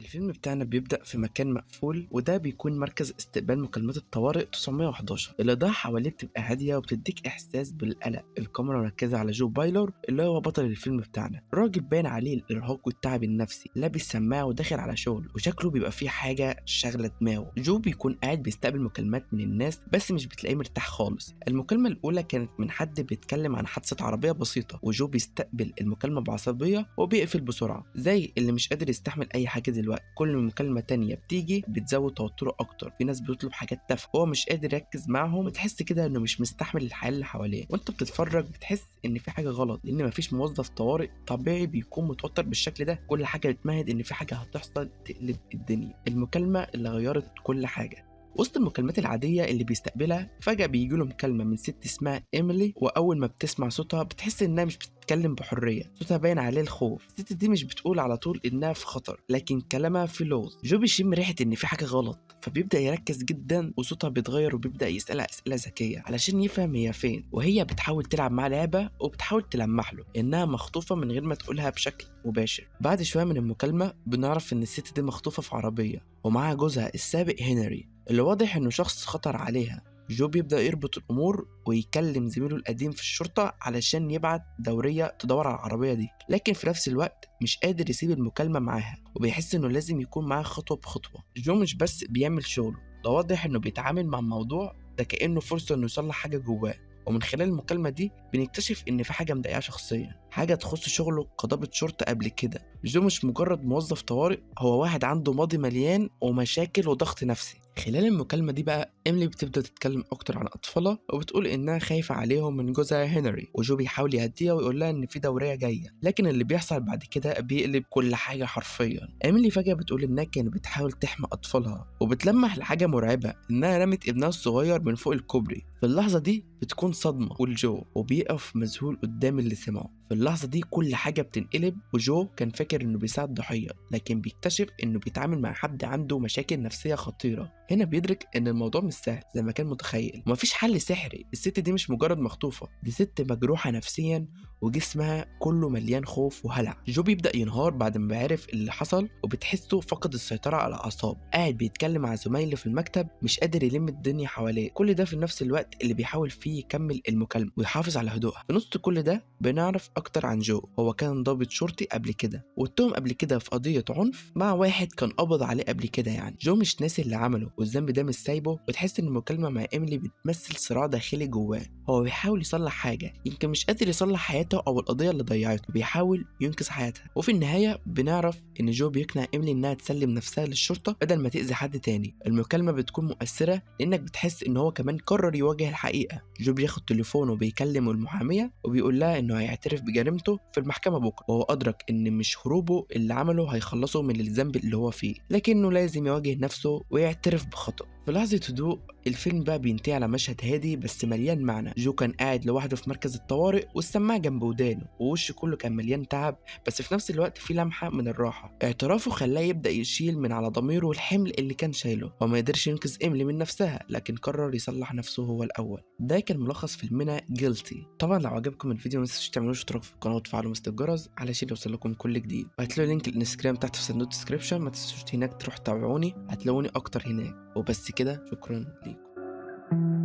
الفيلم بتاعنا بيبدأ في مكان مقفول، وده بيكون مركز استقبال مكالمات الطوارئ 911. الإضاءة حواليه بتبقى هادية وبتديك إحساس بالقلق. الكاميرا مركزة على جو بايلور اللي هو بطل الفيلم بتاعنا. الراجل باين عليه الإرهاق والتعب النفسي، لابس سماعة وداخل على شغل، وشكله بيبقى فيه حاجة شاغلة دماغه. جو بيكون قاعد بيستقبل مكالمات من الناس بس مش بتلاقيه مرتاح خالص. المكالمة الأولى كانت من حد بيتكلم عن حادثة عربية بسيطة، وجو بيستقبل المكالمة بعصبية وبيقفل بسرعة زي اللي مش قادر يستحمل أي حاجة دلوقتي. كل مكالمة تانية بتيجي بتزود توتره أكتر. في ناس بتطلب حاجات تافهة هو مش قادر يركز معاهم، وتحس كده إنه مش مستحمل الحياة اللي حواليه. وأنت بتتفرج بتحس إن في حاجة غلط، لأن مفيش موظف طوارئ طبيعي بيكون متوتر بالشكل ده. كل حاجة بتمهد إن في حاجة هتحصل تقلب الدنيا. المكالمة اللي غيرت كل حاجة. وسط المكالمات العادية اللي بيستقبلها فجأة بيجيله مكالمة من ست اسمها إيميلي، وأول ما بتسمع صوتها بتحس إنها مش بتتكلم بحرية. صوتها باين عليه الخوف. الست دي مش بتقول على طول إنها في خطر، لكن كلامها فيه لغز. جو بيشم ريحة إن في حاجة غلط، فبيبدأ يركز جدا، وصوتها بيتغير وبيبدأ يسألها أسئلة ذكية علشان يفهم هي فين. وهي بتحاول تلعب معاه لعبة وبتحاول تلمح له إنها مخطوفة من غير ما تقولها بشكل مباشر. بعد شوية من المكالمة بنعرف إن الست دي مخطوفة في عربية ومعاها جوزها السابق هنري، اللي واضح إنه شخص خطر عليها. جو بيبدأ يربط الأمور ويكلم زميله القديم في الشرطة علشان يبعت دورية تدور على العربية دي، لكن في نفس الوقت مش قادر يسيب المكالمة معاها، وبيحس إنه لازم يكون معاه خطوة بخطوة. جو مش بس بيعمل شغله، ده واضح إنه بيتعامل مع الموضوع ده كأنه فرصة إنه يصلح حاجة جواه. ومن خلال المكالمة دي بنكتشف إن في حاجة مضايقاه شخصيا، حاجة تخص شغله كضابط شرطة قبل كده. جو مش مجرد موظف طوارئ، هو واحد عنده ماضي مليان ومشاكل وضغط نفسي. خلال المكالمة دي بقى إيميلي بتبدأ تتكلم أكتر عن أطفالها، وبتقول إنها خايفة عليهم من جوزها هنري. وجو بيحاول يهديها ويقول لها إن في دورية جاية، لكن اللي بيحصل بعد كده بيقلب كل حاجة حرفيا. إيميلي فجأة بتقول إنها كانت بتحاول تحمي أطفالها، وبتلمح لحاجة مرعبة إنها رمت ابنها الصغير من فوق الكوبري. في اللحظة دي بتكون صدمة والجو، وبيقف مذهول قدام اللي سمعه. في اللحظة دي كل حاجة بتنقلب، وجو كان فاكر إنه بيساعد ضحية، لكن بيكتشف إنه بيتعامل مع حد عنده مشاكل نفسية خطيرة. هنا بيدرك إن الموضوع مش سهل زي ما كان متخيل، ومفيش حل سحري. الست دي مش مجرد مخطوفة، دي ست مجروحة نفسيا وجسمها كله مليان خوف وهلع. جو بيبدأ ينهار بعد ما بيعرف اللي حصل، وبتحسه فقد السيطرة على الأعصاب. قاعد بيتكلم مع زمايله في المكتب، مش قادر يلم الدنيا حواليه. كل ده في نفس الوقت اللي بيحاول فيه يكمل المكالمة ويحافظ على هدوءها. في نص كل ده بنعرف أكتر عن جو. هو كان ضابط شرطي قبل كده، واتهم قبل كده في قضية عنف مع واحد كان قبض عليه قبل كده. يعني جو مش ناسي اللي عمله، والذنب ده مش سايبه. وتحس إن المكالمة مع إيميلي بتمثل صراع داخلي جواه. هو بيحاول يصلح حاجة، يمكن مش قادر يصلح حياته أو القضية اللي ضيعته، بيحاول ينقذ حياتها. وفي النهاية بنعرف إن جو بيقنع إيميلي إنها تسلم نفسها للشرطة بدل ما تأذي حد تاني. المكالمة بتكون مؤثرة لأنك بتحس إن هو كمان قرر يواجه الحقيقة. جو بياخد تليفونه وبيكلم المحامية، وبيقول لها إنه هيعترف بجريمته في المحكمة بكرة، وهو أدرك إن مش هروبه اللي عمله هيخلصه من الذنب اللي هو فيه، لكنه لازم يواجه نفسه ويعترف بخطأ. في لحظة هدوء الفيلم بقى بينتهي على مشهد هادي بس مليان معنى. جو كان قاعد لوحده في مركز الطوارئ، والسماعة جنب ودانه، ووشه كله كان مليان تعب، بس في نفس الوقت في لمحة من الراحة. اعترافه خلاه يبدأ يشيل من على ضميره الحمل اللي كان شايله. هو ما قدرش ينقذ إيميلي من نفسها، لكن قرر يصلح نفسه هو الأول. ده كان ملخص فيلمنا جيلتي. طبعا لو عجبكم الفيديو ما تنسوش تعملوا اشتراك في القناة وتفعلوا مسة الجرس علشان يوصلكم كل جديد، وهتلاقوا لينك الانستجرام تحت في صندوق الديسكريبشن. ما تنسوش هناك تروحوا تتابعوني، هتلاقوني أكتر هناك. وبس كده، شكرا ليكم.